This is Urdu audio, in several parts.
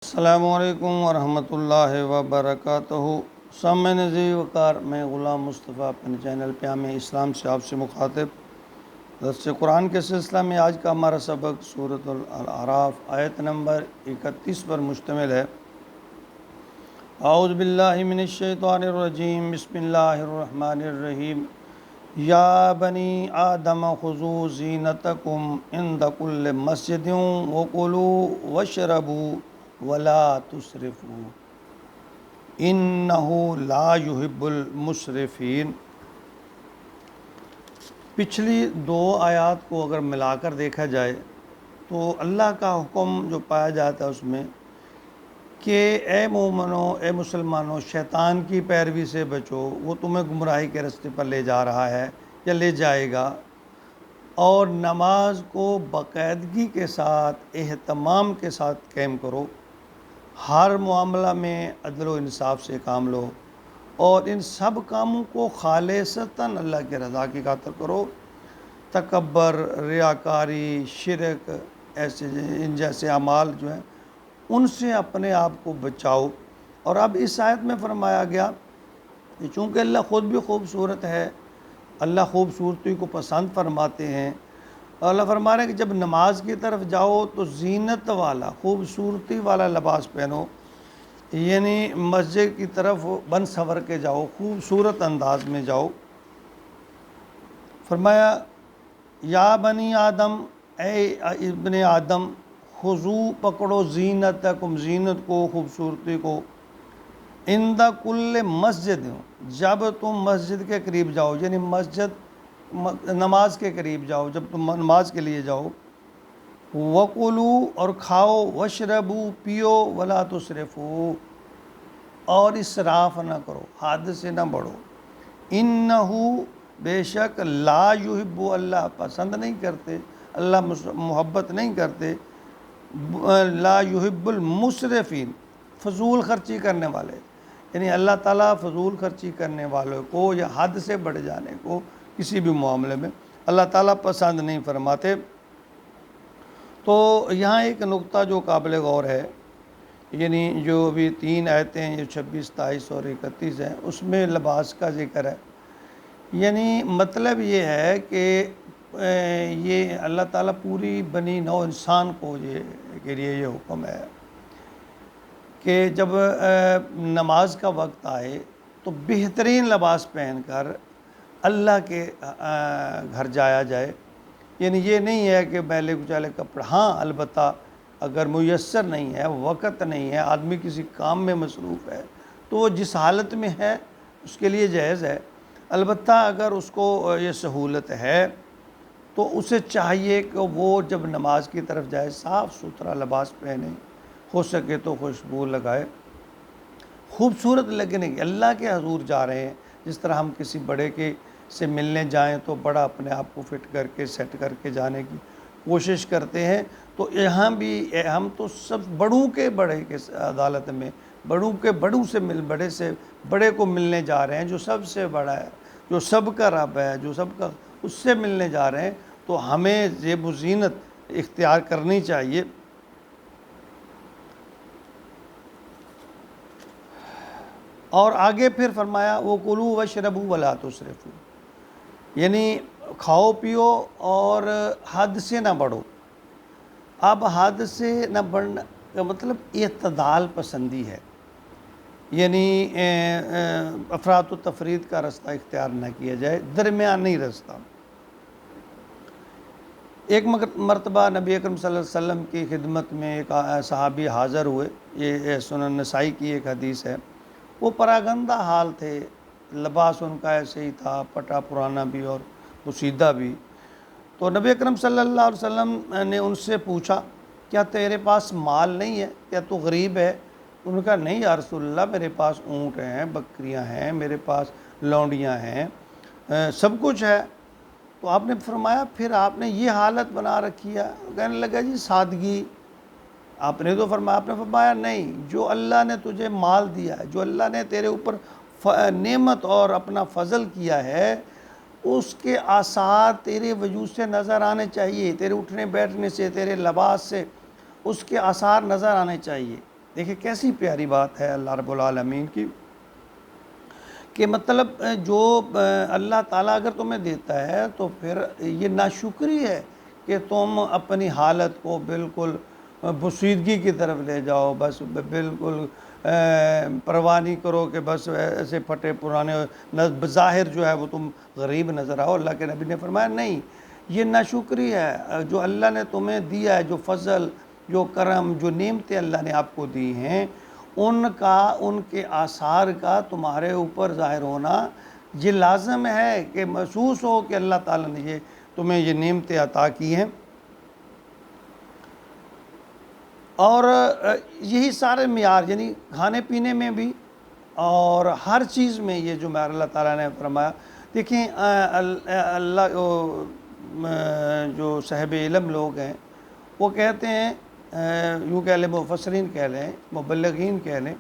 السلام علیکم ورحمۃ اللہ وبرکاتہ۔ سامعین عزیز وقار، میں غلام مصطفیٰ اپنے چینل پیام اسلام سے آپ سے مخاطب درس قرآن کے سلسلہ میں آج کا ہمارا سبق سورۃ الاعراف آیت نمبر 31 پر مشتمل ہے۔ اعوذ باللہ من الشیطان الرجیم، بسم اللہ الرحمن الرحیم۔ یا بنی آدم خذوا زینتکم عند کل مسجد وکلوا واشربوا ولا تسرفوا انہ لا یحب المسرفین۔ پچھلی دو آیات کو اگر ملا کر دیکھا جائے تو اللہ کا حکم جو پایا جاتا ہے اس میں کہ اے مومنو، اے مسلمانوں، شیطان کی پیروی سے بچو، وہ تمہیں گمراہی کے راستے پر لے جا رہا ہے یا لے جائے گا، اور نماز کو باقاعدگی کے ساتھ، اہتمام کے ساتھ قائم کرو، ہر معاملہ میں عدل و انصاف سے کام لو، اور ان سب کاموں کو خالصتاً اللہ کے رضا کی خاطر کرو۔ تکبر، ریاکاری، شرک، ان جیسے اعمال جو ہیں ان سے اپنے آپ کو بچاؤ۔ اور اب اس آیت میں فرمایا گیا کہ چونکہ اللہ خود بھی خوبصورت ہے، اللہ خوبصورتی کو پسند فرماتے ہیں، اللہ فرما رہے ہیں کہ جب نماز کی طرف جاؤ تو زینت والا، خوبصورتی والا لباس پہنو، یعنی مسجد کی طرف بن سنور کے جاؤ، خوبصورت انداز میں جاؤ۔ فرمایا یا بنی آدم، اے ابن آدم، خذو پکڑو زینتکم، زینت کو، خوبصورتی کو، عند کل مسجد، جب تم مسجد کے قریب جاؤ، یعنی نماز کے قریب جاؤ، جب تم نماز کے لیے جاؤ، وَقُلُوا، اور کھاؤ، وَاشْرَبُوا، پیو، وَلَا تُسْرِفُوا، اور اسراف نہ کرو، حد سے نہ بڑھو، اِنَّهُ، بے شک، لا یحب، اللہ پسند نہیں کرتے، اللہ محبت نہیں کرتے، لا یحب المسرفین، فضول خرچی کرنے والے، یعنی اللہ تعالیٰ فضول خرچی کرنے والوں کو یا حد سے بڑھ جانے کو کسی بھی معاملے میں اللہ تعالیٰ پسند نہیں فرماتے۔ تو یہاں ایک نقطہ جو قابل غور ہے، یعنی جو ابھی 3 آیتیں ہیں، 26، 23 اور 31 ہیں، اس میں لباس کا ذکر ہے۔ یعنی مطلب یہ ہے کہ یہ اللہ تعالیٰ پوری بنی نوع انسان کو کے لیے یہ حکم ہے کہ جب نماز کا وقت آئے تو بہترین لباس پہن کر اللہ کے گھر جایا جائے۔ یعنی یہ نہیں ہے کہ میلے کچالے کپڑے، ہاں البتہ اگر میسر نہیں ہے، وقت نہیں ہے، آدمی کسی کام میں مصروف ہے تو وہ جس حالت میں ہے اس کے لیے جائز ہے۔ البتہ اگر اس کو یہ سہولت ہے تو اسے چاہیے کہ وہ جب نماز کی طرف جائے صاف ستھرا لباس پہنے، ہو سکے تو خوشبو لگائے، خوبصورت لگنے کی، اللہ کے حضور جا رہے ہیں، جس طرح ہم کسی بڑے کے سے ملنے جائیں تو بڑا اپنے آپ کو فٹ کر کے سیٹ کر کے جانے کی کوشش کرتے ہیں، تو یہاں بھی ہم تو سب بڑوں کے بڑے کے عدالت میں، بڑوں سے بڑے سے بڑے کو ملنے جا رہے ہیں، جو سب سے بڑا ہے، جو سب کا رب ہے، جو سب کا، اس سے ملنے جا رہے ہیں، تو ہمیں زیب و زینت اختیار کرنی چاہیے۔ اور آگے پھر فرمایا وَكُلُوا وَاشْرَبُوا وَلَا تُسْرِفُوا، یعنی کھاؤ پیو اور حد سے نہ بڑھو۔ اب حد سے نہ بڑھنا کا مطلب اعتدال پسندی ہے، یعنی افراط و تفرید کا راستہ اختیار نہ کیا جائے، درمیانی راستہ۔ ایک مرتبہ نبی اکرم صلی اللہ علیہ وسلم کی خدمت میں ایک صحابی حاضر ہوئے، یہ سنن نسائی کی ایک حدیث ہے۔ وہ پراگندہ حال تھے، لباس ان کا ایسے ہی تھا، پٹا پرانا بھی اور پوشیدہ بھی۔ تو نبی اکرم صلی اللہ علیہ وسلم نے ان سے پوچھا کیا تیرے پاس مال نہیں ہے، کیا تو غریب ہے؟ انہوں نے کہا نہیں یا رسول اللہ، میرے پاس اونٹ ہیں، بکریاں ہیں، میرے پاس لونڈیاں ہیں، سب کچھ ہے۔ تو آپ نے فرمایا پھر آپ نے یہ حالت بنا رکھی ہے؟ کہنے لگا جی سادگی۔ آپ نے تو فرمایا، آپ نے فرمایا نہیں، جو اللہ نے تجھے مال دیا ہے، جو اللہ نے تیرے اوپر نعمت اور اپنا فضل کیا ہے، اس کے آثار تیرے وجود سے نظر آنے چاہیے، تیرے اٹھنے بیٹھنے سے، تیرے لباس سے اس کے آثار نظر آنے چاہیے۔ دیکھیں کیسی پیاری بات ہے اللہ رب العالمین کی، کہ مطلب جو اللہ تعالیٰ اگر تمہیں دیتا ہے تو پھر یہ ناشکری ہے کہ تم اپنی حالت کو بالکل بسیدگی کی طرف لے جاؤ، بس بالکل پرواہ نہیں کرو کہ بس ایسے پھٹے پرانے بظاہر جو ہے وہ تم غریب نظر آؤ۔ اللہ کے نبی نے فرمایا نہیں، یہ ناشکری ہے۔ جو اللہ نے تمہیں دیا ہے، جو فضل، جو کرم، جو نعمتیں اللہ نے آپ کو دی ہیں، ان کے آثار کا تمہارے اوپر ظاہر ہونا یہ لازم ہے، کہ محسوس ہو کہ اللہ تعالیٰ نے تمہیں یہ نعمتیں عطا کی ہیں۔ اور یہی سارے معیار، یعنی کھانے پینے میں بھی اور ہر چیز میں یہ جو معیار اللہ تعالیٰ نے فرمایا۔ دیکھیں اللہ جو صاحب علم لوگ ہیں وہ کہتے ہیں، یوں کہہ لیں مفسرین کہہ لیں، مبلغین کہہ لیں،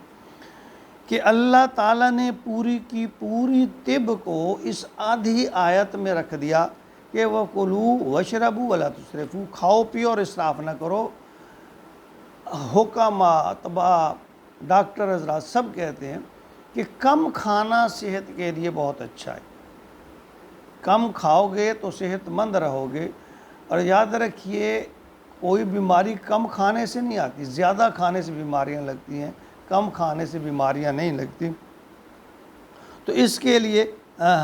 کہ اللہ تعالیٰ نے پوری کی پوری طب کو اس آدھی آیت میں رکھ دیا کہ وَكُلُوا وَاشْرَبُوا وَلَا تُسْرِفُوا، کھاؤ پیو اور اسراف نہ کرو۔ حکما، طباء، ڈاکٹر حضرات سب کہتے ہیں کہ کم کھانا صحت کے لیے بہت اچھا ہے، کم کھاؤ گے تو صحت مند رہو گے۔ اور یاد رکھیے کوئی بیماری کم کھانے سے نہیں آتی، زیادہ کھانے سے بیماریاں لگتی ہیں، کم کھانے سے بیماریاں نہیں لگتی۔ تو اس کے لیے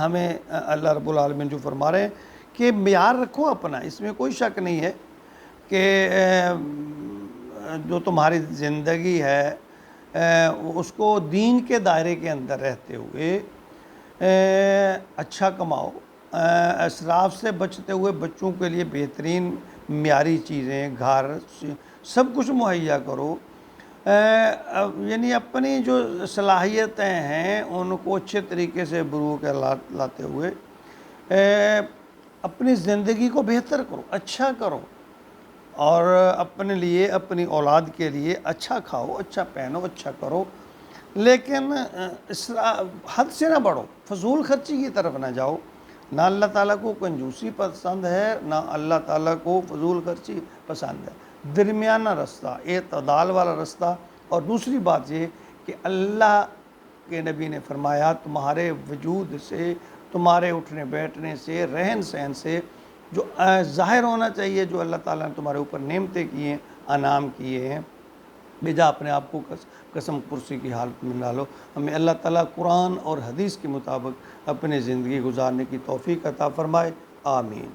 ہمیں اللہ رب العالمین جو فرما رہے ہیں کہ معیار رکھو اپنا، اس میں کوئی شک نہیں ہے کہ جو تمہاری زندگی ہے اس کو دین کے دائرے کے اندر رہتے ہوئے اچھا کماؤ، اسراف سے بچتے ہوئے بچوں کے لیے بہترین معیاری چیزیں، گھر، سب کچھ مہیا کرو۔ یعنی اپنی جو صلاحیتیں ہیں ان کو اچھے طریقے سے بروئے کے لاتے ہوئے اپنی زندگی کو بہتر کرو، اچھا کرو، اور اپنے لیے، اپنی اولاد کے لیے اچھا کھاؤ، اچھا پہنو، اچھا کرو، لیکن حد سے نہ بڑھو، فضول خرچی کی طرف نہ جاؤ۔ نہ اللہ تعالیٰ کو کنجوسی پسند ہے، نہ اللہ تعالیٰ کو فضول خرچی پسند ہے۔ درمیانہ رستہ، اعتدال والا رستہ۔ اور دوسری بات یہ کہ اللہ کے نبی نے فرمایا تمہارے وجود سے، تمہارے اٹھنے بیٹھنے سے، رہن سہن سے جو ظاہر ہونا چاہیے، جو اللہ تعالیٰ نے تمہارے اوپر نعمتیں کی ہیں، انعام کیے ہیں، بجا اپنے آپ کو قسم پرسی کی حالت میں ڈالو۔ ہمیں اللہ تعالیٰ قرآن اور حدیث کے مطابق اپنی زندگی گزارنے کی توفیق عطا فرمائے، آمین۔